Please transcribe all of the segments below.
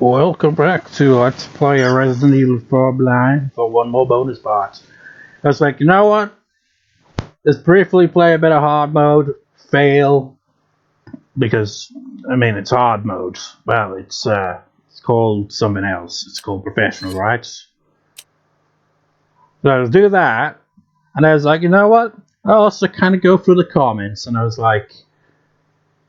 Welcome back to Let's Play a Resident Evil 4 Blind for one more bonus part. I was like, you know what? Let's briefly play a bit of hard mode, fail, because, I mean, it's hard mode. Well, it's called something else. It's called professional, right? So I'll do that, and I was like, you know what? I also kind of go through the comments, and I was like,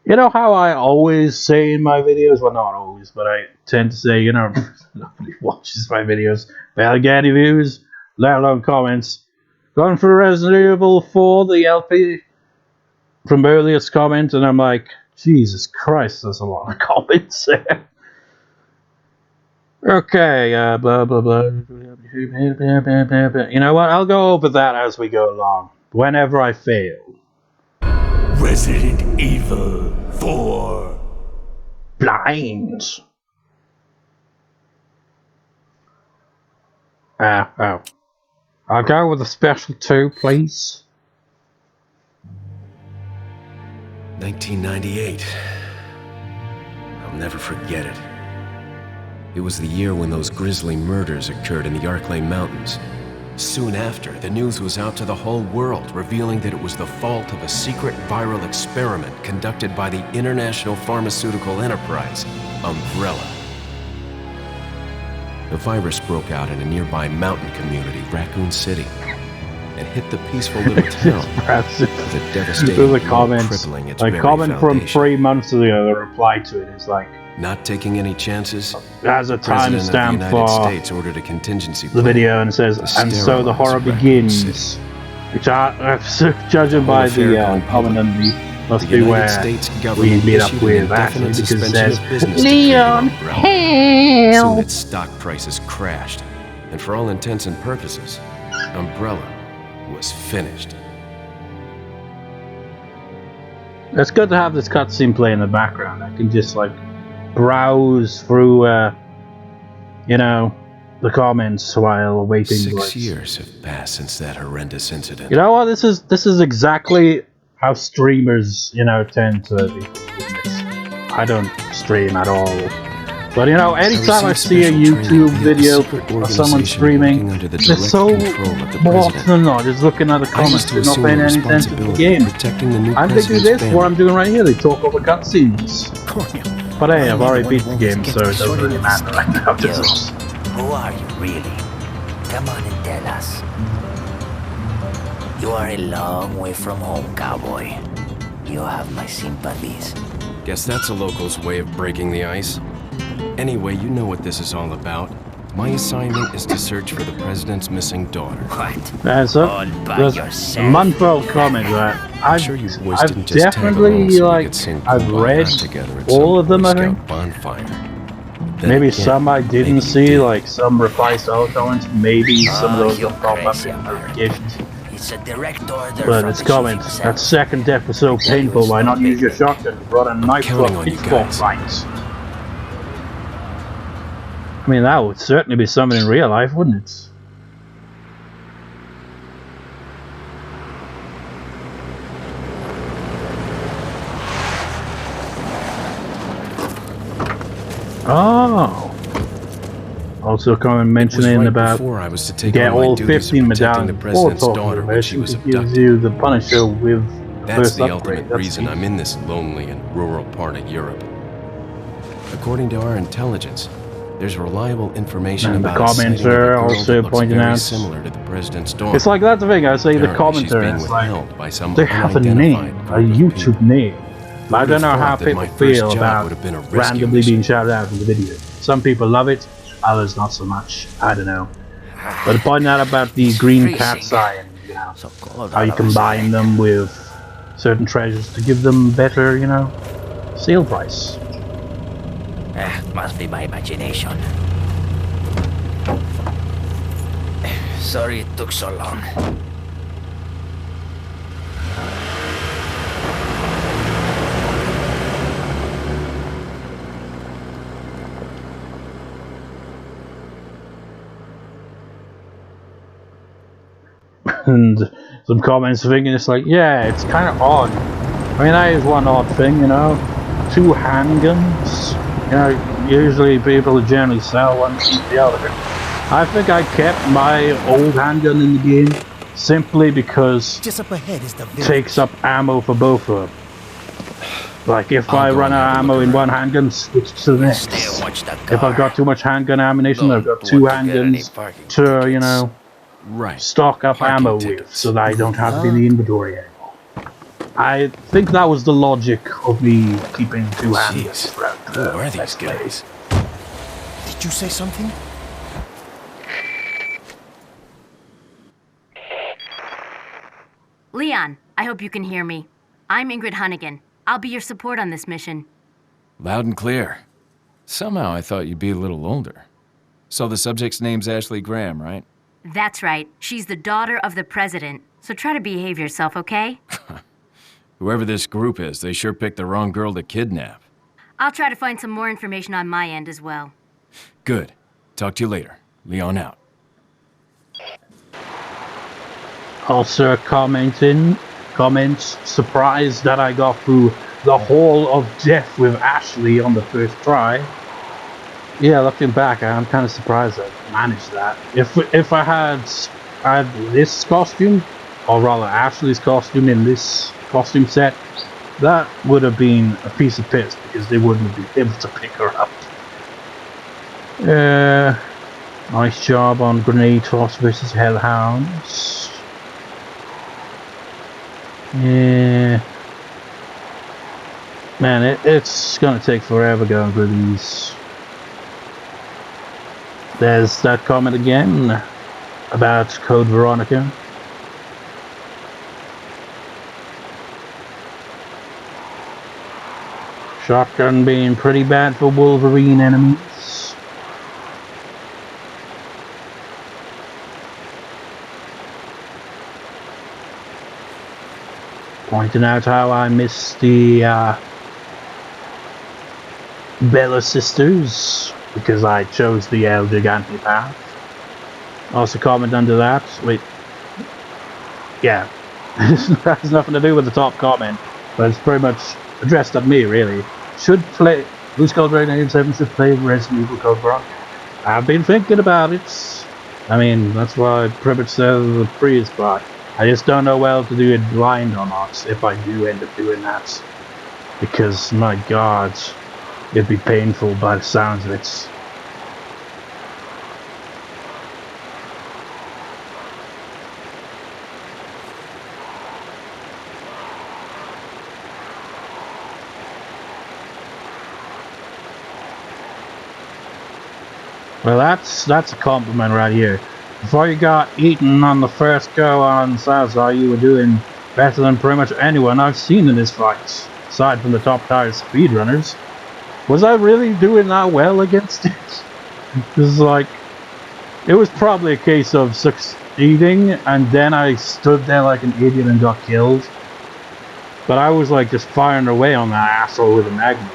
you know how I always say in my videos, well not always, but I tend to say, you know, nobody watches my videos, barely get any views, let alone comments. Going through Resident Evil 4, the LP, from earliest comment, and I'm like, Jesus Christ, there's a lot of comments there. Okay, blah blah blah. You know what, I'll go over that as we go along, whenever I fail. Resident Evil 4 Blind. Oh. I'll go with a special 2, please. 1998. I'll never forget it. It was the year when those grisly murders occurred in the Arklay Mountains. Soon after, the news was out to the whole world, revealing that it was the fault of a secret viral experiment conducted by the international pharmaceutical enterprise, Umbrella. The virus broke out in a nearby mountain community, Raccoon City, and hit the peaceful little town with a devastating blow, crippling its very comment from foundation. 3 months ago, the reply to it is like, not taking any chances, has a timestamp for States ordered a contingency the video and says, and so the horror begins. Which judging by the comment underneath, must be where we meet up with Ashley, because it says, Leon, hell! Soon its stock prices crashed, and for all intents and purposes, Umbrella was finished. It's good to have this cutscene play in the background. I can just like browse through, you know, the comments while waiting. 6 years have passed since that horrendous incident. You know what? This is exactly how streamers, you know, tend to be. I don't stream at all, but you know, anytime I see a YouTube video of someone streaming, they're so more often than not just looking at the comments, they're not paying any attention to the game. And they do this, what I'm doing right here. They talk over cutscenes. But hey, I've already beat the game, so it doesn't really matter right now. Who are you really? Come on and tell us. You are a long way from home, cowboy. You have my sympathies. Guess that's a local's way of breaking the ice. Anyway, you know what this is all about. My assignment is to search for the president's missing daughter. What? There's a month-old comment that I've definitely, like, I've read all of them, I think. Maybe some I didn't see, like some replies to other comments, maybe some of those will pop up in notifications. But it's comments, that second death was so painful, why not use your shotgun to run a knife to a pitchfork fight? I mean, that would certainly be something in real life, wouldn't it? Oh. Also, comment mentioning about get all 15 medallions before talking to her. She gives you the Punisher with the first the upgrade. ultimate reason I'm in this lonely and rural part of Europe. According to our intelligence, there's reliable information and about the commenter also pointing out similar to the president's daughter. It's like that's the thing. I say the commenter is like they have a name, a YouTube name. I don't know how people feel about randomly being shouted out in the video. Some people love it, others not so much. I don't know. But the point out about the green cat's eye and you know, how you combine them with certain treasures to give them better, you know, sale price. Must be my imagination. Sorry it took so long. And some comments thinking it's like, yeah, it's kind of odd. I mean, that is one odd thing, you know. 2 handguns. You know, usually people generally sell one, keep the other. I think I kept my old handgun in the game simply because Just up ahead is the it village. takes up ammo for both of them. Like if I'll I go run and out have of a ammo look in one around. handgun, switch to the You stay next. and watch that If I've car. got too much handgun ammunition, I've got Don't two want to get any handguns parking to, you tickets. know, Right. stock up Parking ammo with, tickets. so that I don't have it in the inventory anymore. I think that was the logic of me keeping two handguns Jeez. throughout Who the are these Let's Play. guys? Did you say something? Leon, I hope you can hear me. I'm Ingrid Hunnigan. I'll be your support on this mission. Loud and clear. Somehow I thought you'd be a little older. So the subject's name's Ashley Graham, right? That's right. She's the daughter of the president. So try to behave yourself, okay? Whoever this group is, they sure picked the wrong girl to kidnap. I'll try to find some more information on my end as well. Good. Talk to you later. Leon out. Also comments, surprised that I got through the Hall of Death with Ashley on the first try. Yeah, looking back, I'm kind of surprised I managed that. If I had this costume, or rather Ashley's costume in this costume set, that would have been a piece of piss because they wouldn't have been able to pick her up. Nice job on Grenade Toss versus Hellhounds. Yeah. Man, it's gonna take forever going through these. There's that comment again about Code Veronica. Shotgun being pretty bad for Wolverine enemies. Pointing out how I missed the Bella sisters because I chose the El Gigante path. Also comment under that. Wait. Yeah. That has nothing to do with the top comment, but it's pretty much addressed at me, really. Blue Skull Dragon 87 should play Resident Evil Code Veronica. I've been thinking about it. I mean, that's why I pretty much said the previous part. I just don't know whether to do it blind or not, if I do end up doing that. Because, my god, it'd be painful by the sounds of it. Well, that's a compliment right here. Before you got eaten on the first go on Sazar, you were doing better than pretty much anyone I've seen in this fight, aside from the top-tier speedrunners. Was I really doing that well against it? Because, like, it was probably a case of succeeding, and then I stood there like an idiot and got killed. But I was, like, just firing away on that asshole with a magnum.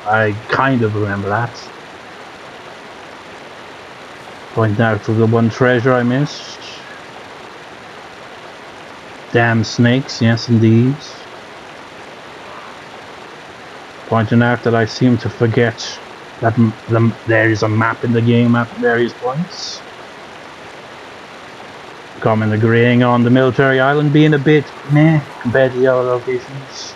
I kind of remember that. Pointing out to the one treasure I missed. Damn snakes, yes indeed. Pointing out that I seem to forget that there is a map in the game at various points. Comment agreeing on the military island being a bit meh compared to the other locations.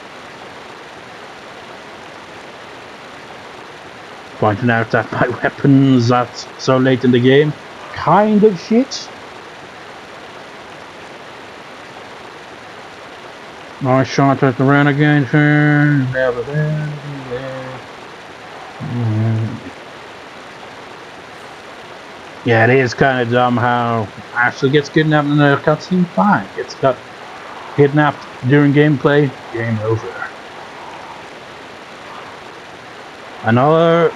Pointing out that my weapons that's so late in the game kind of shit. Nice shot at the renegade. Yeah, it is kind of dumb how Ashley gets kidnapped in the cutscene. Fine, gets got kidnapped during gameplay. Game over. Another,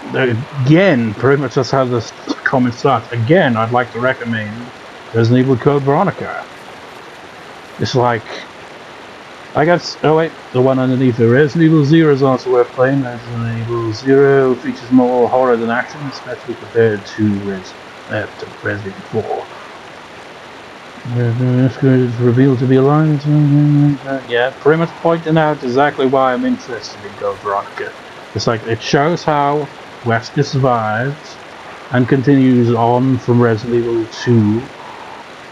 again, pretty much that's how this comment starts. Again, I'd like to recommend Resident Evil Code Veronica. It's like, I guess, oh wait, the one underneath it. Resident Evil 0 is also worth playing. Resident Evil 0 features more horror than action, especially compared to Resident Evil 4. Is revealed to be aligned. Yeah, pretty much pointing out exactly why I'm interested in Code Veronica. It's like, it shows how Wesker survives and continues on from Resident Evil 2.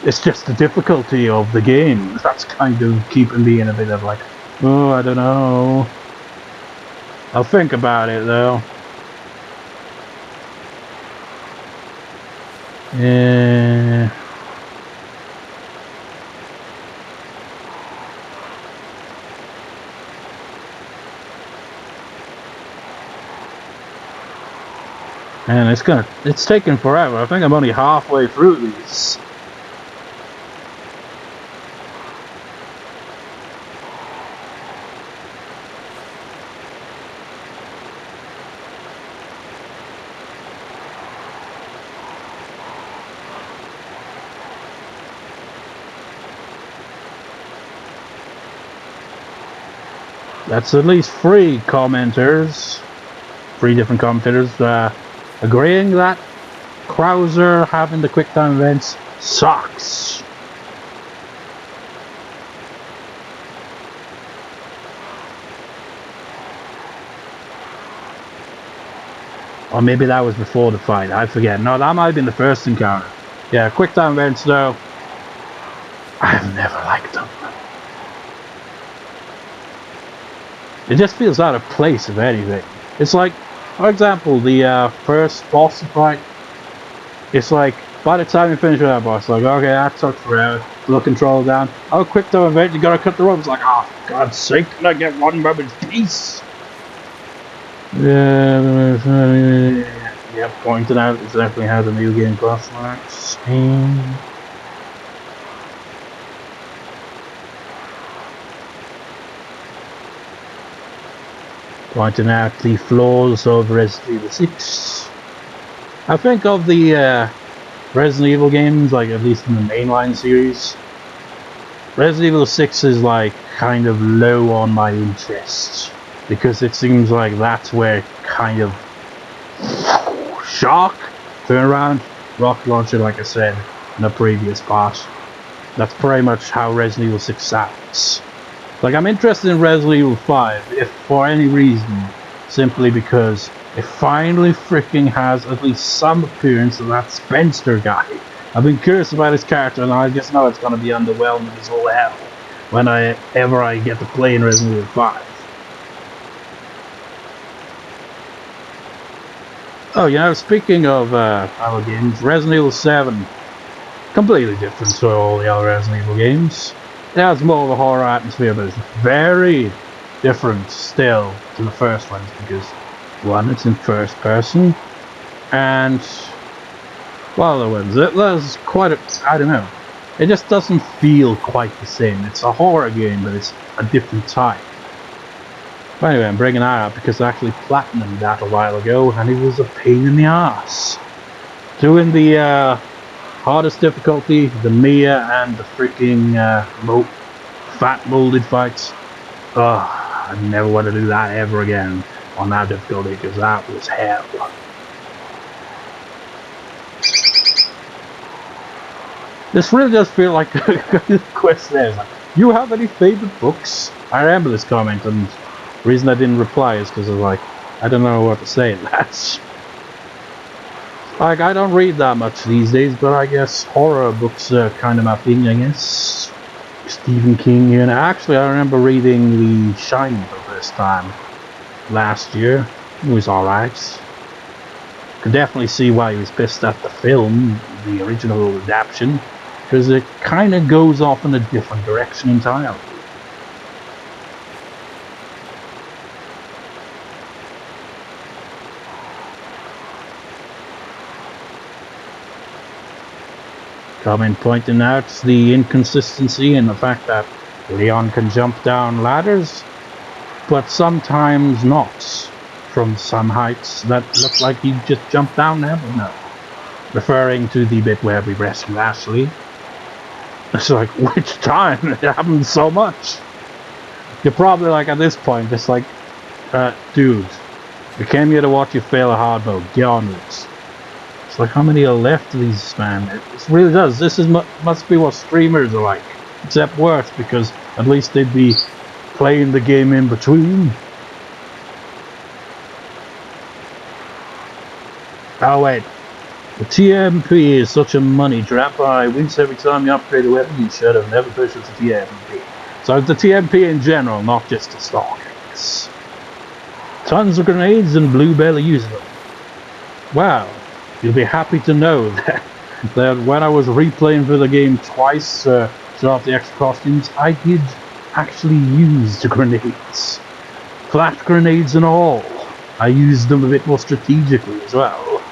It's just the difficulty of the game that's kind of keeping me in a bit of like, oh, I don't know. I'll think about it though. Yeah. And it's taken forever. I think I'm only halfway through these. That's at least three different commentators, agreeing that Krauser having the QuickTime events sucks. Or maybe that was before the fight, I forget. No, that might have been the first encounter. Yeah, QuickTime events though, I've never liked them. It just feels out of place, if anything. It's like, for example, the first boss fight. It's like, by the time you finish with that boss, like, okay, that took forever. Look control down. Oh, quick time event, you gotta cut the ropes. Like, oh, for God's sake, can I get one moment's peace? Yeah, pointing out exactly how the new game class works. Pointing out the flaws of Resident Evil 6. I think of the Resident Evil games, like at least in the mainline series, Resident Evil 6 is like kind of low on my interest because it seems like that's where it kind of shock, turn around, rocket launcher, like I said in the previous part. That's pretty much how Resident Evil 6 sounds. Like, I'm interested in Resident Evil 5 if for any reason, simply because it finally freaking has at least some appearance of that Spencer guy. I've been curious about his character, and I just know it's gonna be underwhelming as all hell when I get to play in Resident Evil 5. Oh, you know, speaking of other games, Resident Evil 7, completely different to all the other Resident Evil games. It has more of a horror atmosphere, but it's very different still to the first ones because, one, it's in first person, and, well, there's quite a, I don't know, it just doesn't feel quite the same. It's a horror game, but it's a different type. But anyway, I'm bringing that up because I actually platinumed that a while ago, and it was a pain in the ass. Doing the hardest difficulty, the Mia and the freaking fat molded fights. I never want to do that ever again on that difficulty because that was hell. This really does feel like a quest there. Like, you have any favorite books? I remember this comment, and the reason I didn't reply is because I was like, I don't know what to say in that. Like, I don't read that much these days, but I guess horror books are kind of my thing, I guess. Stephen King, and actually I remember reading The Shining for the first time last year. It was alright. Could definitely see why he was pissed at the film, the original adaptation, because it kind of goes off in a different direction entirely. Comment pointing out the inconsistency in the fact that Leon can jump down ladders, but sometimes not, from some heights that look like he just jumped down there, but no. Referring to the bit where we rescue Ashley. It's like, which time? It happens so much. You're probably like, at this point, just like, dude, we came here to watch you fail a hard mode. Get on with it. It's like, how many are left of these, man? It really does. This is must be what streamers are like. Except worse, because at least they'd be playing the game in between. Oh wait, the TMP is such a money trap. I wince every time you upgrade a weapon. You should have never purchased the TMP. So it's the TMP in general, not just the stockings. Tons of grenades and Blue barely uses them. Wow, you'll be happy to know that when I was replaying for the game twice, show off the extra costumes, I did actually use the grenades. Flash grenades and all. I used them a bit more strategically as well.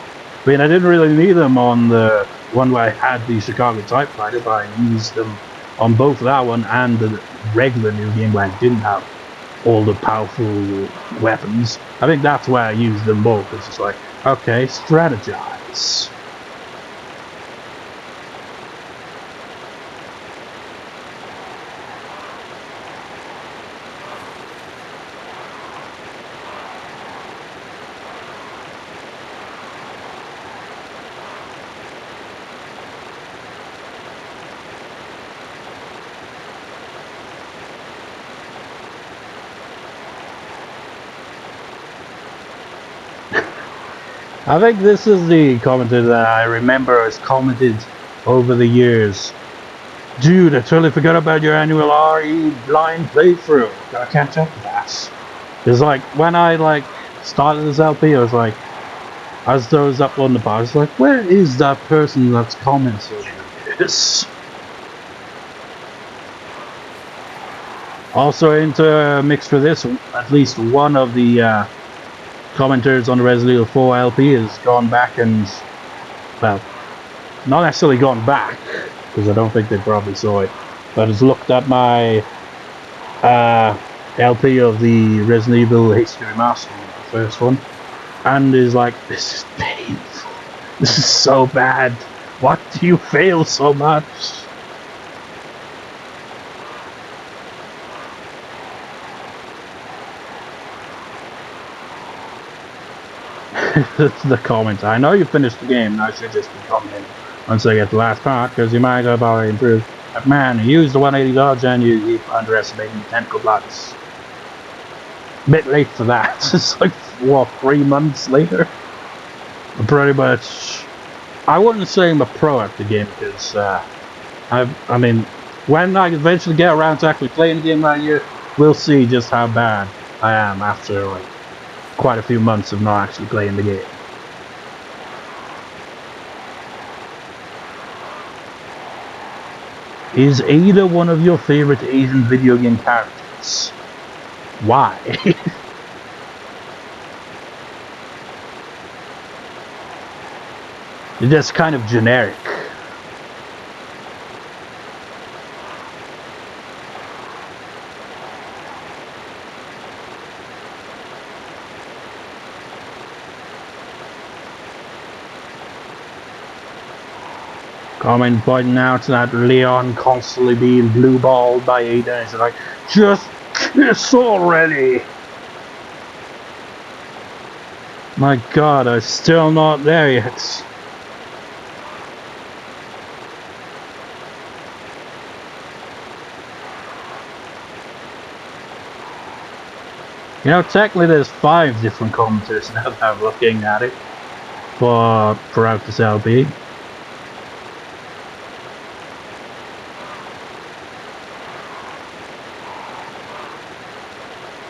I mean, I didn't really need them on the one where I had the Chicago Typewriter, but I used them on both that one and the regular new game where I didn't have all the powerful weapons. I think that's where I used them both. It's just like, okay, strategize. I think this is the commenter that I remember has commented over the years. Dude, I totally forgot about your annual RE blind playthrough. Gotta catch up with that. It's like when I started this LP, I was like, as those uploading the pod, I was like, where is that person that's comments over the years? Also into mixed with this, at least one of the commenters on the Resident Evil 4 LP has gone back and, well, not necessarily gone back, because I don't think they probably saw it, but has looked at my LP of the Resident Evil HD Remastered, the first one, and is like, this is painful. This is so bad. What do you fail so much? The comment. I know you finished the game, and I should just be commenting once I get the last part, because you might have already improved. But man, you used the 180 dodge and you keep underestimating the tentacle blocks. A bit late for that. It's like, what, 3 months later? Pretty much. I wouldn't say I'm a pro at the game, because, I mean, when I eventually get around to actually playing the game right here, we'll see just how bad I am after, like, quite a few months of not actually playing the game. Is Ada one of your favorite Asian video game characters? Why? It's just kind of generic. Comment pointing out that Leon constantly being blue-balled by Ada. It's like, just kiss already! My god, I'm still not there yet. You know, technically there's 5 different commenters now that I'm looking at it throughout this LP.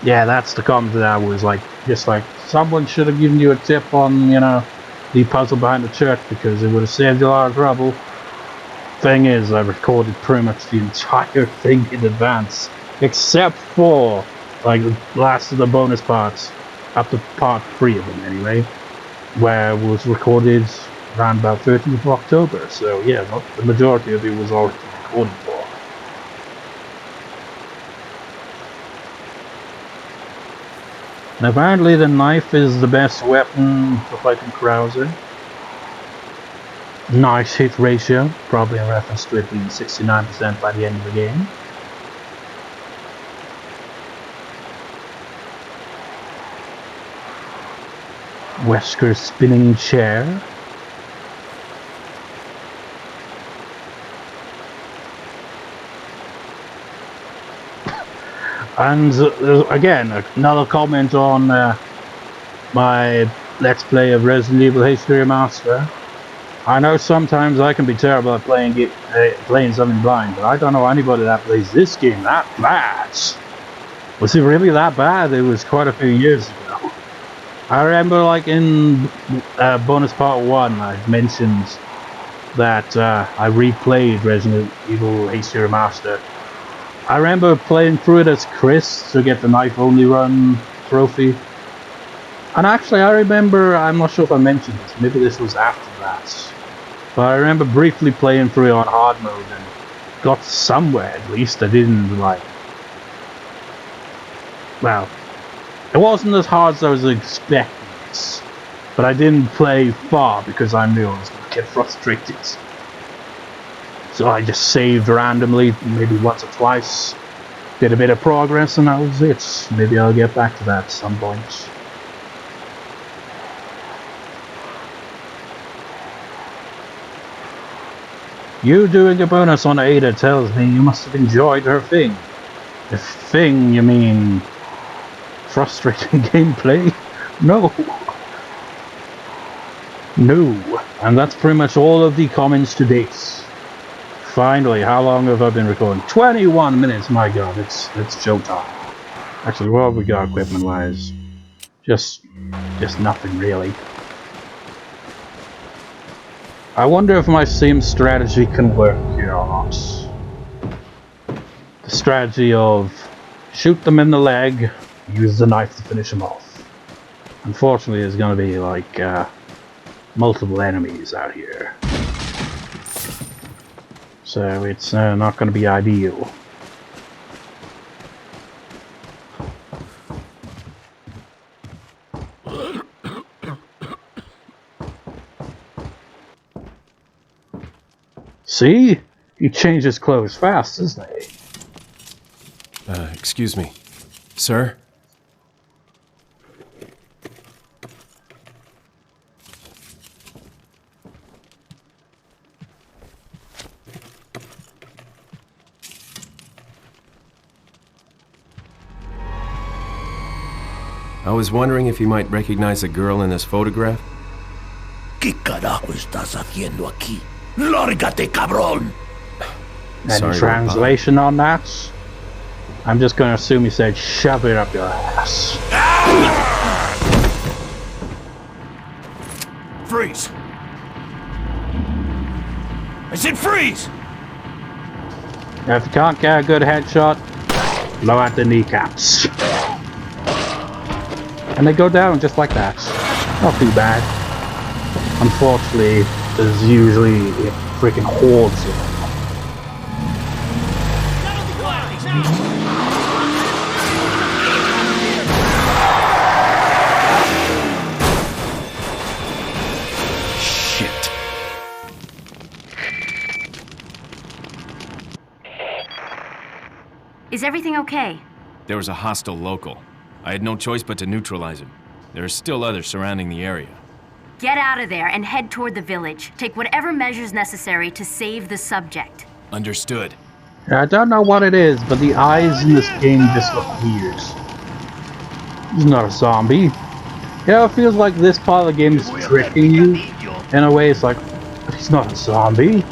Yeah, that's the comment that I was like, just like, someone should have given you a tip on, you know, the puzzle behind the church, because it would have saved you a lot of trouble. Thing is, I recorded pretty much the entire thing in advance, except for, like, the last of the bonus parts, up to part 3 of them anyway, where it was recorded around about 13th of October, so yeah, the majority of it was already recorded for. And apparently the knife is the best weapon for fighting Krauser. Nice hit ratio, probably in reference to it being 69% by the end of the game. Wesker spinning chair. And again, another comment on my Let's Play of Resident Evil HD Remaster. I know sometimes I can be terrible at playing something blind, but I don't know anybody that plays this game that bad. Was it really that bad? It was quite a few years ago. I remember, like, in bonus part 1, I mentioned that I replayed Resident Evil HD Remaster. I remember playing through it as Chris to get the knife-only run trophy. And actually, I remember, I'm not sure if I mentioned this, maybe this was after that. But I remember briefly playing through it on hard mode and got somewhere at least. I didn't, like... Well, it wasn't as hard as I was expecting it. But I didn't play far because I knew I was going to get frustrated. So I just saved randomly, maybe once or twice. Did a bit of progress and that was it. Maybe I'll get back to that at some point. You doing a bonus on Ada tells me you must have enjoyed her thing. If thing you mean frustrating gameplay? No. No. And that's pretty much all of the comments to date. Finally, how long have I been recording? 21 minutes, my god, it's showtime. Actually, what have we got equipment wise? Just nothing really. I wonder if my same strategy can work here or not. The strategy of shoot them in the leg, use the knife to finish them off. Unfortunately, there's gonna be like multiple enemies out here. So it's not gonna be ideal. See? He changes clothes fast, doesn't he? Excuse me. Sir? I was wondering if you might recognize the girl in this photograph? ¿Qué carajo estás haciendo aquí? ¡Lárgate, cabrón! Any translation on that? I'm just gonna assume he said shove it up your ass. Freeze! I said freeze! Now, if you can't get a good headshot, blow out the kneecaps. And they go down just like that. Not too bad. Unfortunately, there's usually freaking hordes of them. Shit. Is everything okay? There was a hostile local. I had no choice but to neutralize him. There are still others surrounding the area. Get out of there and head toward the village. Take whatever measures necessary to save the subject. Understood. I don't know what it is, but the eyes in this game just look weird. He's not a zombie. Yeah, it feels like this part of the game is tricking you. In a way, it's like, but he's not a zombie.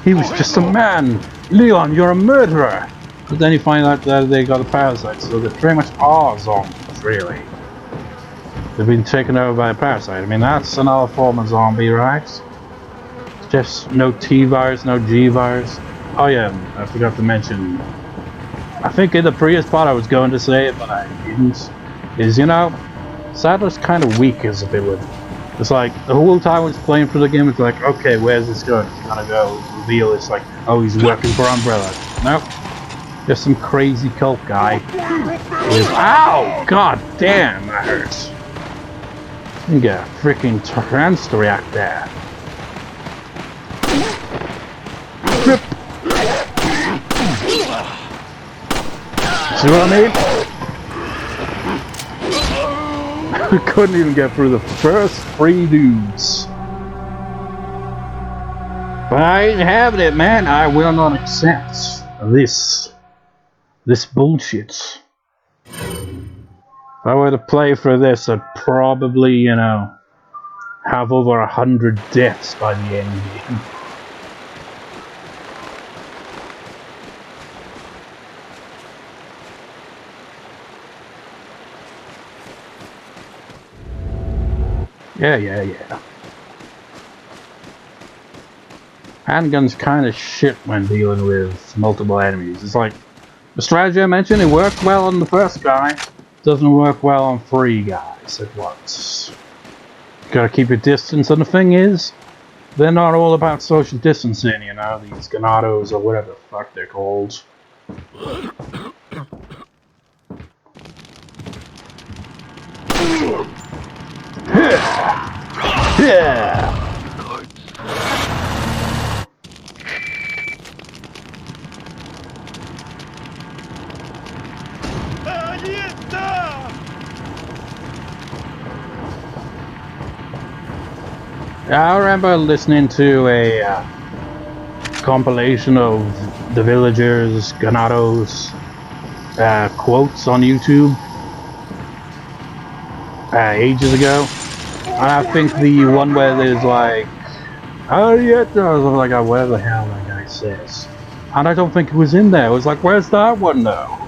He was just a man. Leon, you're a murderer. But then you find out that they got a parasite, so they pretty much are zombies, really. They've been taken over by a parasite. I mean, that's another form of zombie, right? Just no T-virus, no G-virus. Oh yeah, I forgot to mention, I think in the previous part I was going to say it, but I didn't, is, you know, Sadler's kind of weak as a villain. It's like, the whole time I was playing through the game, it's like, okay, where's this going? It's gonna go reveal, it's like, oh, he's working for Umbrella. Nope. Just some crazy cult guy. Ow! God damn, that hurts. You got a freaking trance to react there. Rip. See what I mean? I couldn't even get through the first 3 dudes. But I ain't having it, man. I will not accept this bullshit. If I were to play for this, I'd probably, you know, have over 100 deaths by the end game. Yeah. Handgun's kind of shit when dealing with multiple enemies. It's like, the strategy I mentioned, it worked well on the first guy, doesn't work well on 3 guys at once. You gotta keep your distance, and the thing is, they're not all about social distancing, you know, these ganados or whatever the fuck they're called. Yeah. I remember listening to a compilation of the villagers, ganados, quotes on YouTube ages ago. And I think the one where there's like, Arietta, I was like, oh, where the hell that guy says. And I don't think it was in there. I was like, where's that one though?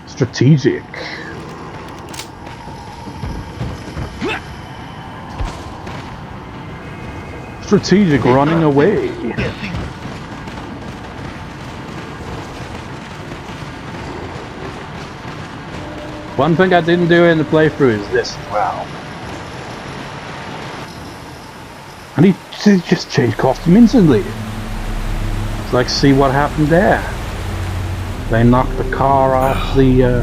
Strategic. Strategic running away. One thing I didn't do in the playthrough is this as well. And he just changed costume instantly. It's like, see what happened there. They knocked the car off the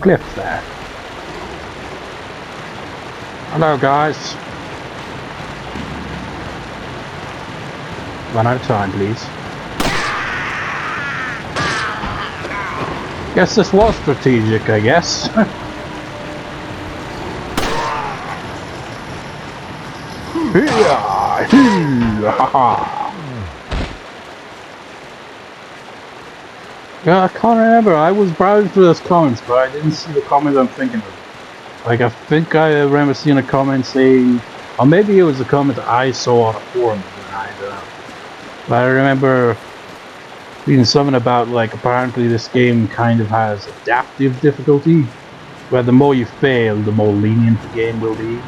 cliff there. Hello guys. Run out of time, please. Guess this was strategic, I guess. Yeah, I can't remember. I was browsing through those comments, but I didn't see the comment I'm thinking of. Like, I think I remember seeing a comment saying, or maybe it was a comment I saw on a forum, I don't know. But I remember reading something about, like, apparently this game kind of has adaptive difficulty, where the more you fail, the more lenient the game will be.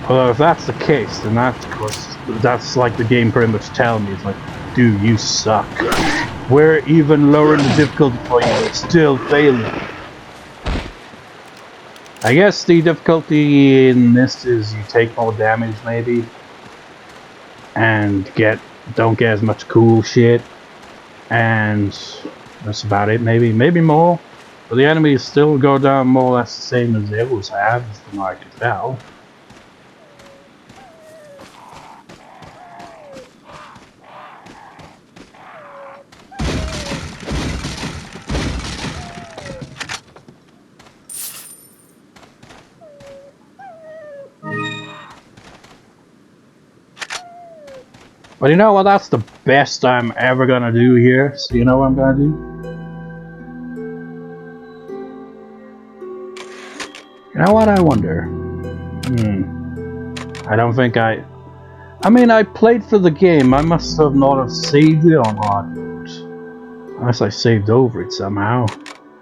Although if that's the case, then that's, of course, that's like the game pretty much telling me, it's like, dude, you suck. We're even lowering the difficulty for you, but still failing. I guess the difficulty in this is you take more damage, maybe, and don't get as much cool shit, and that's about it. Maybe more, but the enemies still go down more or less the same as they always have, from what I can tell. But you know what, that's the best I'm ever gonna do here, so you know what I'm gonna do? You know what, I wonder? I don't think I mean, I played for the game, I must have not have saved it on hard mode. Unless I saved over it somehow.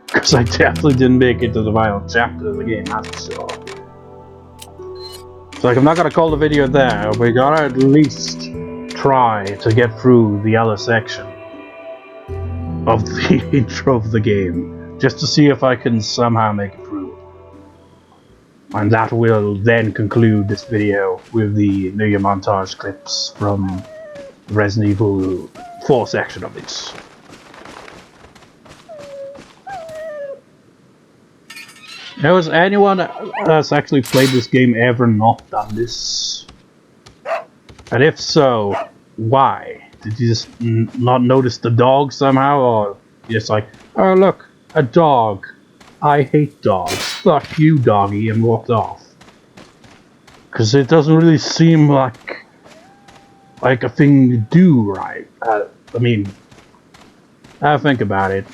Because I definitely didn't make it to the final chapter of the game, that's for sure. So like, I'm not gonna call the video there, we gotta at least try to get through the other section of the intro of the game, just to see if I can somehow make it through. And that will then conclude this video with the New Year montage clips from the Resident Evil 4 section of it. Has anyone that's actually played this game ever not done this? And if so, why? Did you just not notice the dog somehow, or just like, oh look, a dog. I hate dogs. Fuck you, doggy, and walked off. Because it doesn't really seem like a thing to do, right? I mean, I think about it.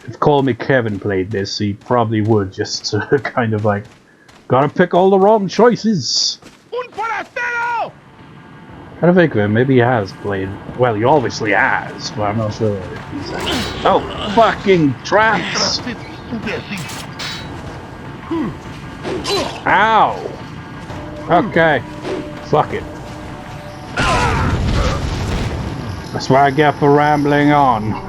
If Call Me Kevin played this, he probably would just kind of like, gotta pick all the wrong choices. I don't think of it. Maybe he has played. Well, he obviously has, but I'm not sure if he's. Oh, fucking traps! Ow! Okay, fuck it. That's what I get for rambling on.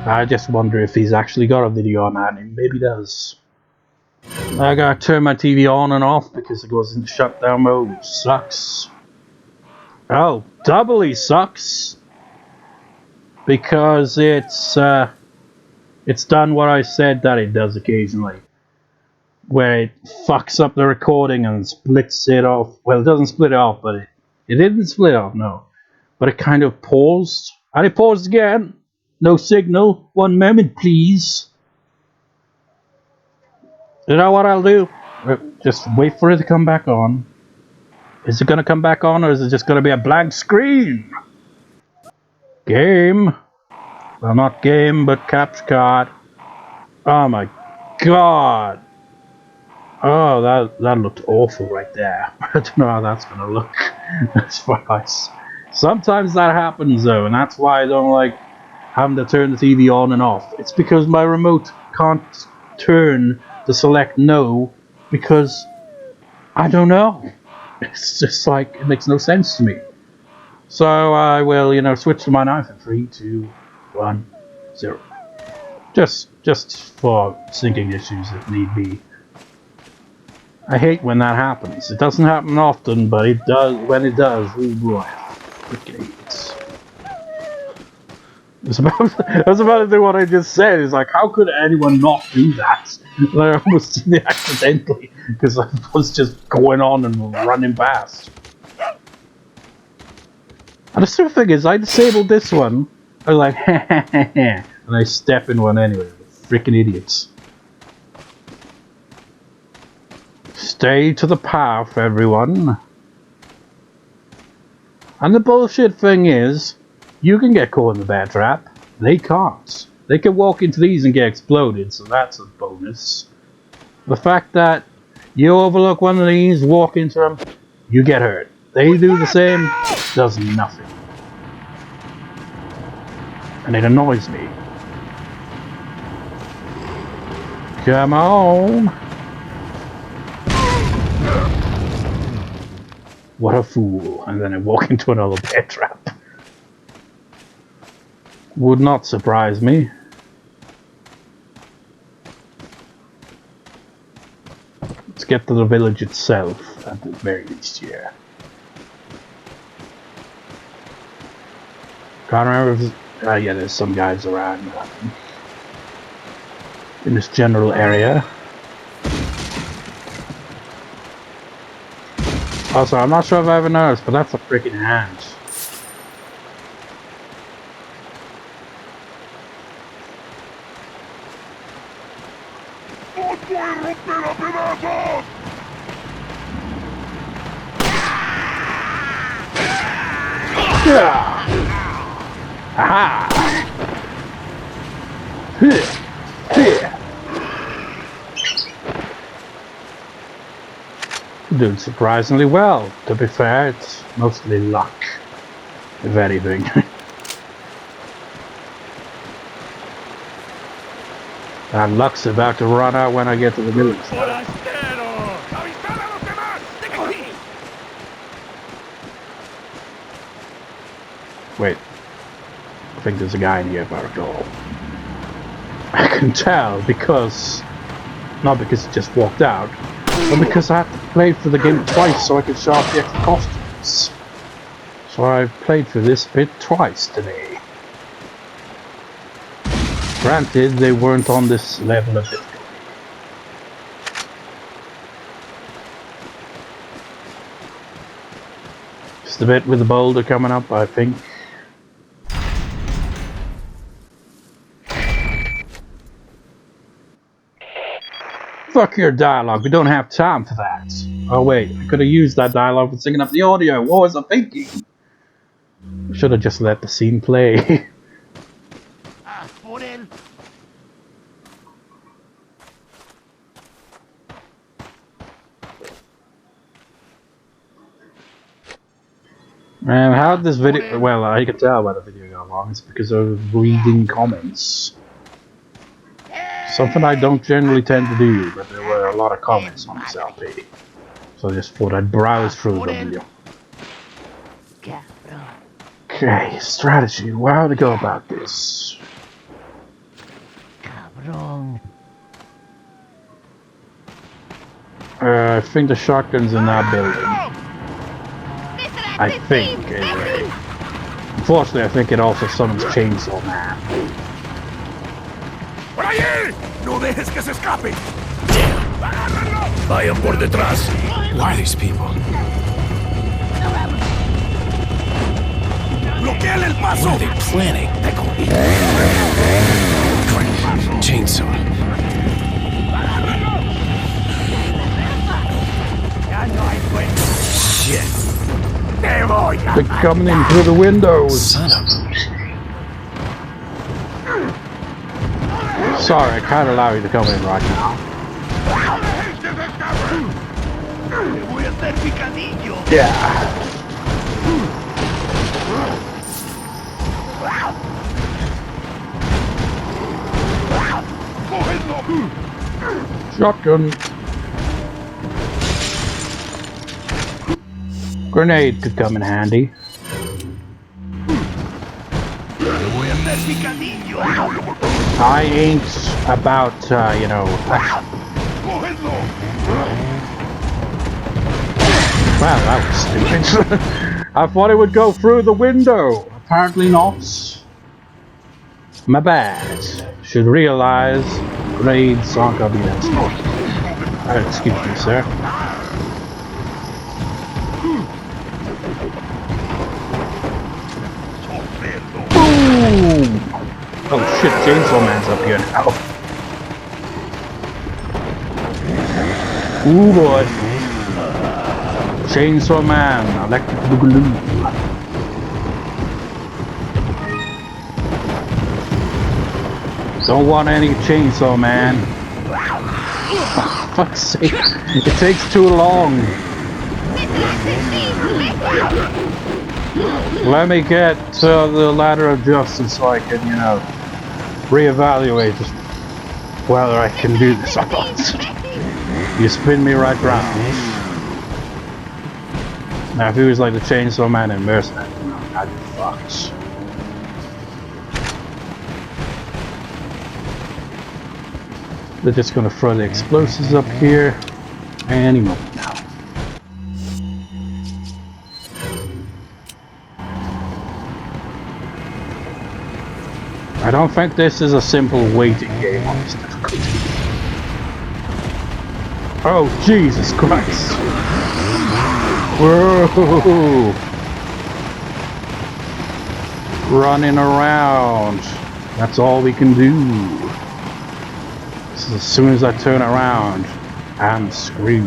I just wonder if he's actually got a video on that, and maybe he does. I gotta turn my TV on and off because it goes into shutdown mode. Sucks. Oh, doubly sucks. Because it's done what I said that it does occasionally. Where it fucks up the recording and splits it off. Well, it doesn't split it off, but it didn't split off, no. But it kind of paused. And it paused again. No signal. 1 moment, please. You know what I'll do? Just wait for it to come back on. Is it going to come back on, or is it just going to be a blank screen? Game. Well, not game, but caps card. Oh my god. Oh, that looked awful right there. I don't know how that's going to look. That's nice. Sometimes that happens though, and that's why I don't like having to turn the TV on and off. It's because my remote can't turn to select no, because I don't know. It's just like, it makes no sense to me. So I will, switch to my knife in 3, 2, 1, 0. Just for syncing issues if need be. I hate when that happens. It doesn't happen often, but it does. When it does, oh boy, freaking hate it. I was about to do what I just said. It's like, how could anyone not do that? And I almost did it accidentally because I was just going on and running past. And the stupid thing is, I disabled this one. I was like, and I step in one anyway. Freaking idiots. Stay to the path, everyone. And the bullshit thing is, you can get caught in the bear trap. They can't. They can walk into these and get exploded, so that's a bonus. The fact that you overlook one of these, walk into them, you get hurt. They do the same, does nothing. And it annoys me. Come on. What a fool. And then I walk into another bear trap. Would not surprise me. Let's get to the village itself, at the very least here. Can't remember if yeah, there's some guys around in this general area. Also, I'm not sure if I ever noticed, but that's a freaking hand. Aha! Doing surprisingly well. To be fair, it's mostly luck, if anything. And luck's about to run out when I get to the village. Wait, I think there's a guy in here if I recall. I can tell because, not because he just walked out, but because I have to play for the game twice so I can show off the extra costumes. So I've played for this bit twice today. Granted, they weren't on this level of difficulty. Just a bit with the boulder coming up, I think. Fuck your dialogue, we don't have time for that. Oh wait, I could have used that dialogue for singing up the audio. What was I thinking? Should have just let the scene play. Man, how did this video... Well, I can tell by the video got long. It's because of reading comments. Something I don't generally tend to do, but there were a lot of comments on this LP. So I just thought I'd browse through them. Okay, strategy. How to go about this? I think the shotgun's in that building. I think, anyway. Unfortunately, I think it also summons Chainsaw Man. ¡Por allí! ¡No dejes que se escape! Vayan por detrás. Who are these people? ¡Bloqueale el What paso! are they planning? Chainsaw. Shit. They're coming in through the windows. Son of... Sorry, I can't allow you to come in right now. Yeah. Shotgun. Grenade could come in handy. I ain't about, you know... Well, that was stupid. I thought it would go through the window. Apparently not. My bad. Should realize grenades aren't gonna be that smart. Excuse me, sir. Boom! Oh shit, Chainsaw Man's up here now. Ooh boy. Chainsaw Man, electric boogaloo. Don't want any Chainsaw Man. Oh, fuck's sake. It takes too long. Let me get to the ladder of justice so I can, you know, reevaluate whether I can do this or not. You spin me right round. Now, if he was like the Chainsaw Man in Mercenary, I'd be fucked. They're just gonna throw the explosives up here any moment now. I don't think this is a simple waiting game on this difficulty. Oh, Jesus Christ! Whoa! Running around. That's all we can do. So as soon as I turn around, I'm screwed.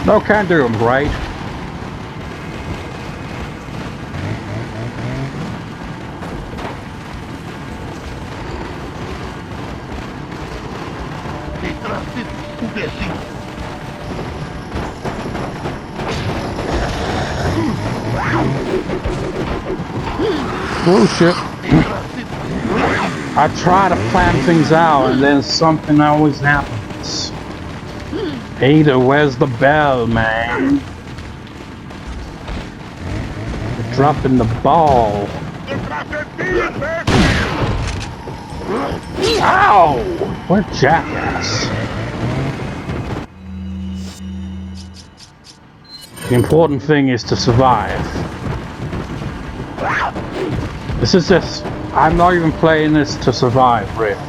No, can't do them, right? Oh shit. I try to plan things out and then something always happens. Ada, where's the bell, man? You're dropping the ball. Ow! What a jackass. The important thing is to survive. This is just... I'm not even playing this to survive, really.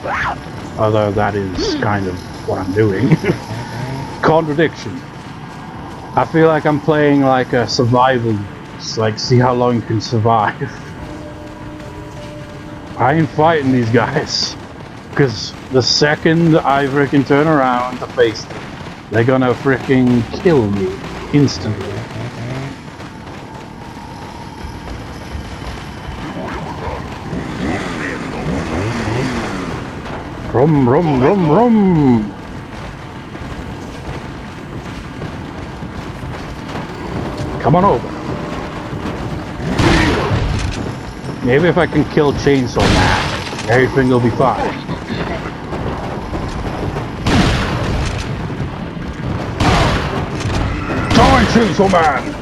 Although that is kind of what I'm doing. Contradiction. I feel like I'm playing like a survival. It's like, see how long you can survive. I ain't fighting these guys. Because the second I freaking turn around to face them, they're gonna freaking kill me instantly. Rum, rum, rum, rum. Come on over. Maybe if I can kill Chainsaw Man, everything will be fine. Die, Chainsaw Man!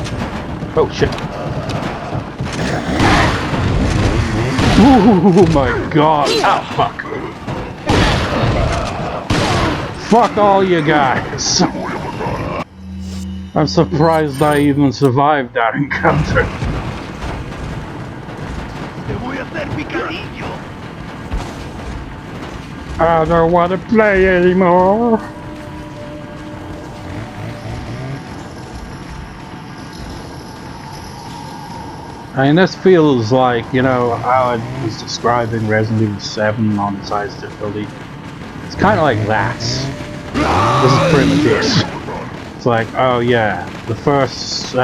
Oh shit. Oh my god. Oh fuck. Fuck all you guys. I'm surprised I even survived that encounter. I don't want to play anymore. I mean, this feels like, you know, how I was describing Resident Evil 7 on its highest difficulty. It's kind of like that. This is pretty much it. It's like, oh yeah, the first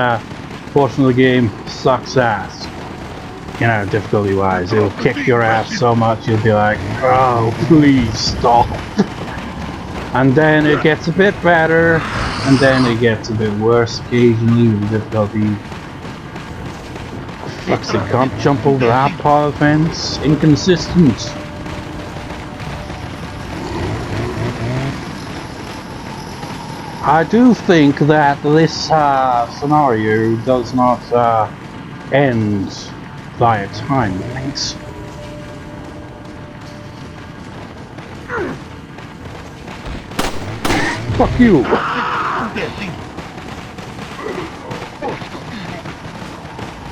portion of the game sucks ass. You know, difficulty-wise. It'll kick your ass so much you'll be like, oh, please stop. And then it gets a bit better, and then it gets a bit worse occasionally with the difficulty. Fuck's it, can't jump over that part of the fence? Inconsistent. I do think that this scenario does not end via time limits. Fuck you!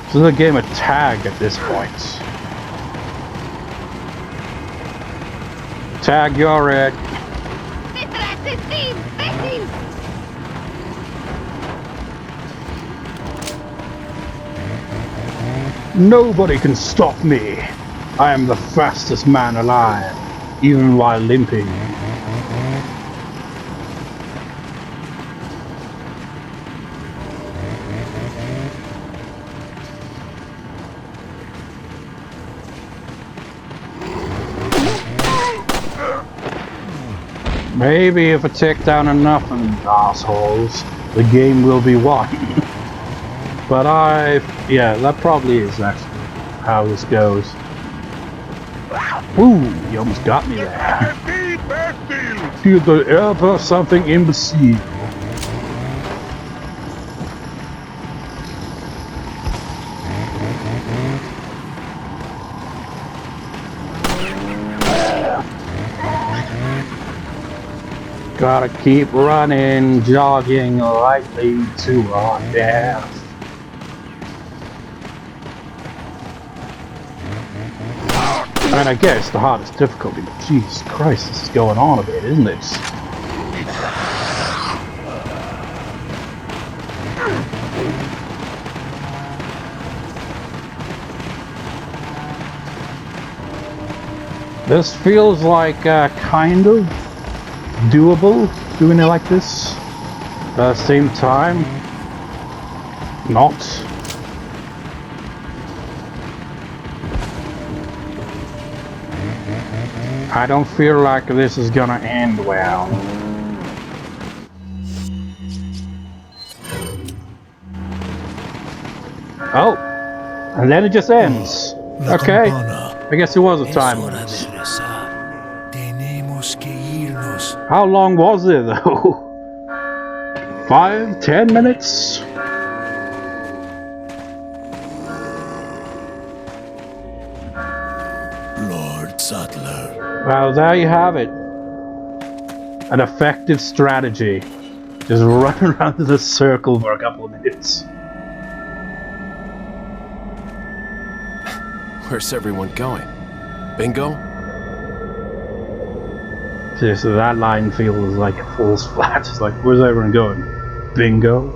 This is a game of tag at this point. Tag, you're it. Nobody can stop me. I am the fastest man alive, even while limping. Maybe if I take down enough of these assholes, the game will be won. But yeah, that probably is actually how this goes. Ooh, you almost got me there. You're the ever something imbecile. Gotta keep running, jogging lightly to our death. I mean, I guess the hardest difficulty, but Jesus Christ, this is going on a bit, isn't it? This feels like kind of doable, doing it like this. At the same time, not. I don't feel like this is gonna end well. Oh, and then it just ends. Okay, I guess it was a time limit. How long was it though? 5, 10 minutes? Lord Sattler. Well, there you have it. An effective strategy. Just run around in a circle for a couple of minutes. Where's everyone going? Bingo? So that line feels like it falls flat. It's like, where's everyone going? Bingo?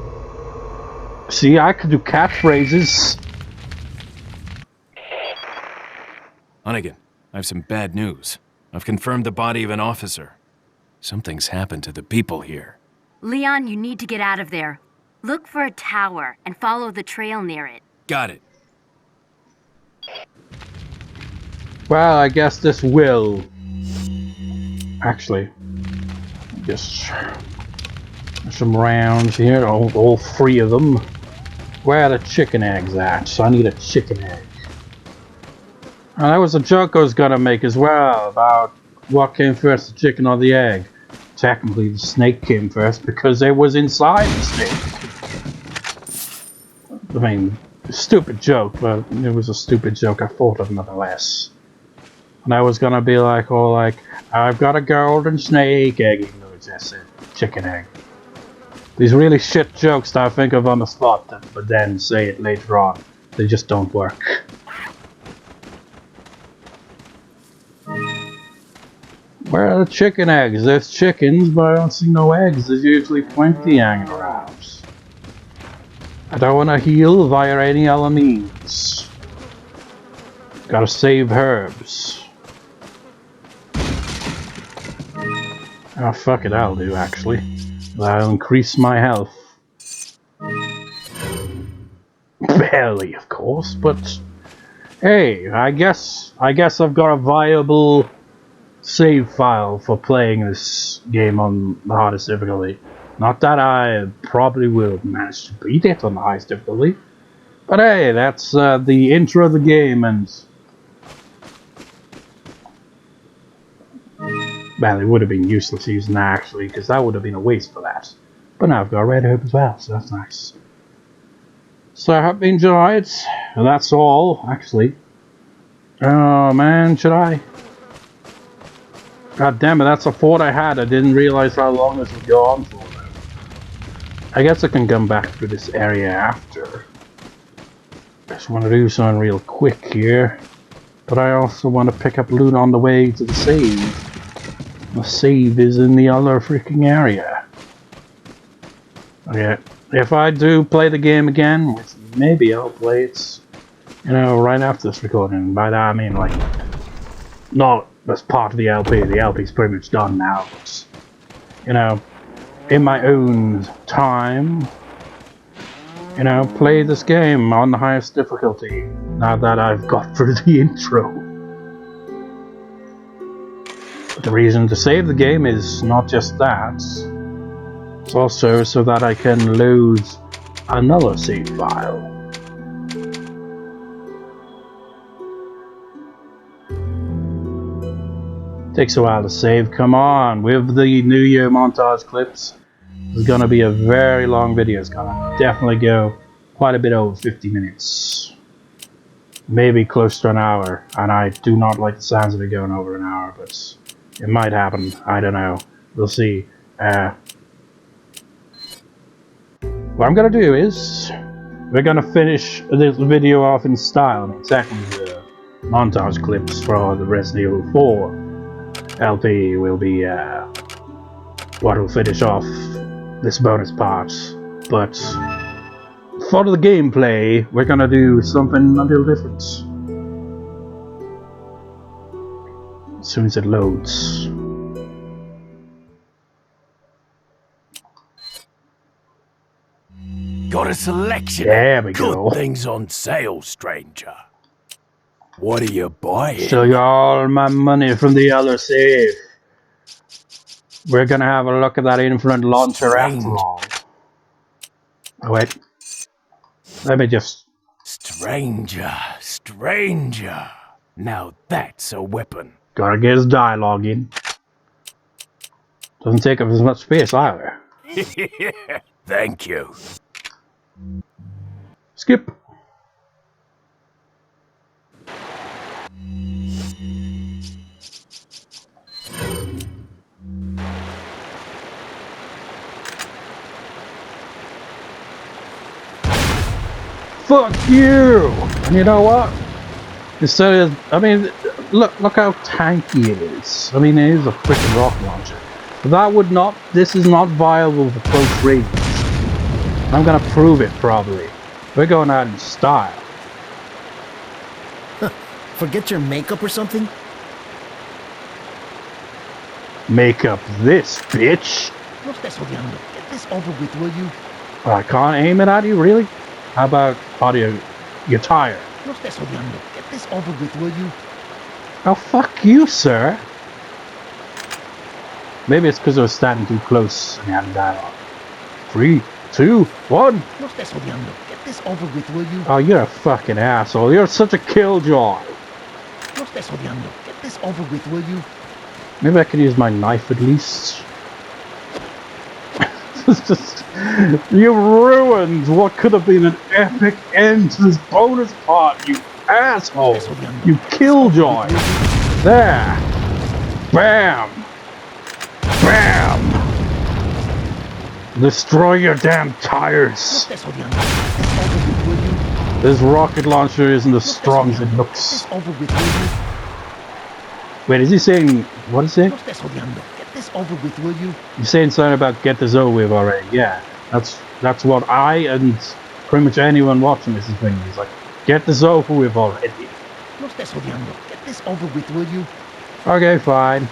See, I could do catchphrases. Hunnigan, I have some bad news. I've confirmed the body of an officer. Something's happened to the people here. Leon, you need to get out of there. Look for a tower and follow the trail near it. Got it. Well, I guess this will. Actually, just some rounds here, all three of them. Where are the chicken eggs at? So I need a chicken egg. And that was a joke I was gonna make as well about what came first, the chicken or the egg. Technically, the snake came first because it was inside the snake. I mean, stupid joke, but it was a stupid joke I thought of nonetheless. And I was gonna be like, oh, like, I've got a golden snake egg, even though it's just a chicken egg. These really shit jokes that I think of on the spot, but then say it later on. They just don't work. Where are the chicken eggs? There's chickens, but I don't see no eggs. There's usually plenty hanging around. I don't want to heal via any other means. Gotta save herbs. Oh, fuck it, I'll do, actually. That'll increase my health. Barely, of course, but... Hey, I guess I've got a viable save file for playing this game on the hardest difficulty. Not that I probably will manage to beat it on the highest difficulty. But hey, that's the intro of the game, and... Well, it would have been useless using that, actually, because that would have been a waste for that. But now I've got a red herb as well, so that's nice. So I hope you enjoyed. And that's all, actually. Oh man, should I? God damn it, that's a thought I had. I didn't realize how long this would go on for. I guess I can come back through this area after. Just want to do something real quick here. But I also want to pick up loot on the way to the save. The save is in the other freaking area. Okay, if I do play the game again, which maybe I'll play it, you know, right after this recording. By that I mean, like, not as part of the LP. The LP's pretty much done now, but, you know, in my own time, you know, play this game on the highest difficulty, now that I've got through the intro. But the reason to save the game is not just that, it's also so that I can load another save file. Takes a while to save, come on, with the New Year montage clips. It's gonna be a very long video, it's gonna definitely go quite a bit over 50 minutes. Maybe close to an hour, and I do not like the sounds of it going over an hour, but it might happen, I don't know, we'll see. What I'm gonna do is, we're gonna finish this video off in style, exactly the montage clips for the Resident Evil 4 LP will be what will finish off this bonus part, but for the gameplay we're gonna do something a little different as soon as it loads. Got a selection There we of good go. things on sale, stranger. What are you buying? Still got all my money from the other save. We're gonna have a look at that infinite launcher after all. Oh wait, let me just... Stranger, stranger. Now that's a weapon. Gotta get his dialogue in. Doesn't take up as much space either. Thank you. Skip. Fuck you! And you know what? Instead of, I mean, look how tanky it is. I mean, it is a freaking rocket launcher. But that would not, this is not viable for close range. I'm gonna prove it, probably. We're going out in style. Forget your makeup or something? Make up this, bitch! No estés odiando. Get this over with, will you? I can't aim it at you, really? How about audio? You're tired. No estés odiando. Get this over with, will you? Oh, fuck you, sir. Maybe it's because I was standing too close and having dialogue. 3, 2, 1. No estés odiando. Get this over with, will you? Oh, you're a fucking asshole. You're such a killjoy. No estés odiando. Get this over with, will you? Maybe I could use my knife at least. You ruined what could have been an epic end to this bonus part, you asshole! You killjoy! There! Bam! Bam! Destroy your damn tires! This rocket launcher isn't as strong as it looks. Wait, is he saying... what is it? Get this over with, will you? He's saying something about get this over with already. Yeah, that's what I and pretty much anyone watching this is thinking. He's like, get this over with already. No estés odiando. Get this over with, will you? Okay, fine.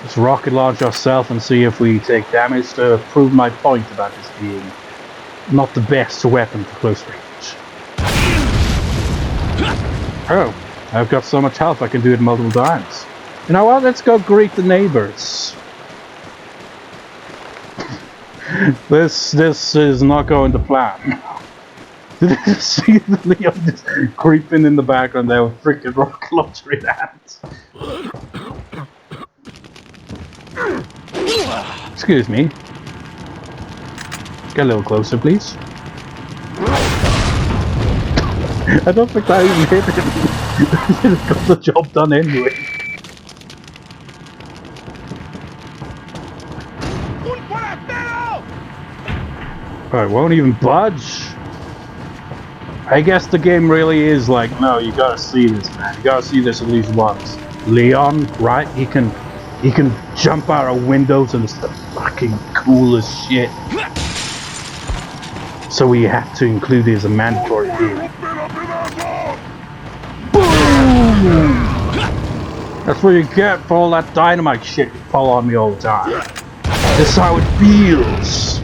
Let's rocket launch ourselves and see if we take damage to prove my point about this being not the best weapon for close range. Oh, I've got so much health I can do it multiple times. You know what? Let's go greet the neighbors. This is not going to plan. Did you see Leon just creeping in the background there with freaking rocket launcher in hand? Excuse me. Get a little closer, please. I don't think that even hit him. It got the job done anyway. I won't even budge. I guess the game really is like, no, you gotta see this, man. You gotta see this at least once. Leon, right? He can jump out of windows and it's the fucking coolest shit. So we have to include it as a mandatory thing. Boom! That's what you get for all that dynamite shit you pull on me all the time. This is how it feels.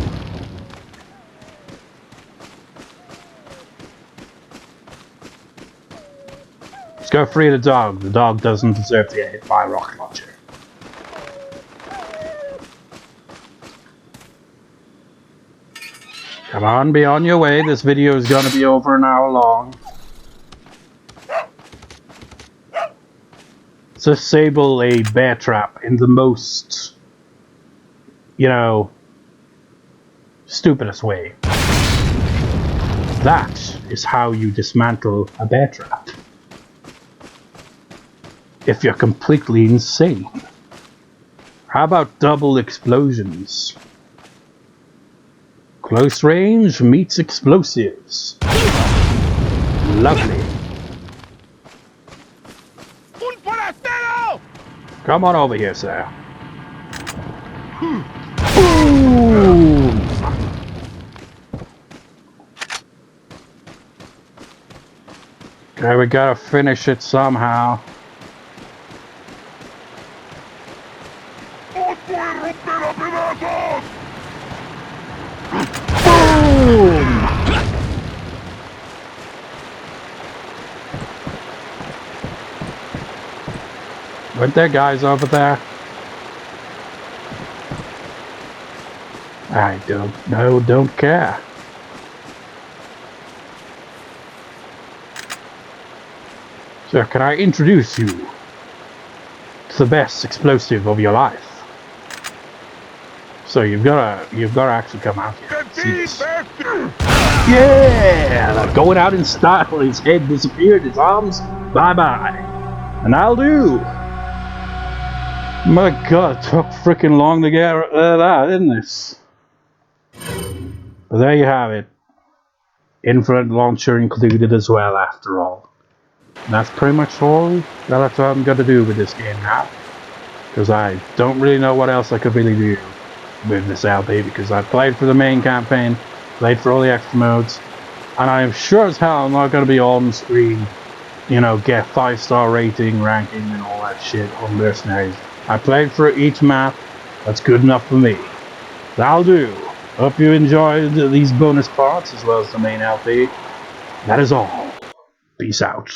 Let's go free the dog. The dog doesn't deserve to get hit by a rocket launcher. Come on, be on your way. This video is gonna be over an hour long. Let's disable a bear trap in the most, you know, stupidest way. That is how you dismantle a bear trap. If you're completely insane. How about double explosions? Close range meets explosives. Lovely. Come on over here, sir. Boom! Okay, we gotta finish it somehow. Boom! Weren't there guys over there? I don't care. So can I introduce you to the best explosive of your life? So you've got to actually come out here and see this. Yeah! Like going out in style. His head disappeared, his arms, bye-bye. And I'll do. My god, it took freaking long to get that, didn't it? But there you have it. Infrared launcher included as well, after all. And that's pretty much all that I'm going to do with this game now. Because I don't really know what else I could really do. with this LP because I played for the main campaign, played for all the extra modes, and I'm sure as hell I'm not going to be on screen, you know, get 5-star rating, ranking, and all that shit on mercenaries. I played for each map. That's good enough for me. That'll do. Hope you enjoyed these bonus parts as well as the main LP. That is all. Peace out.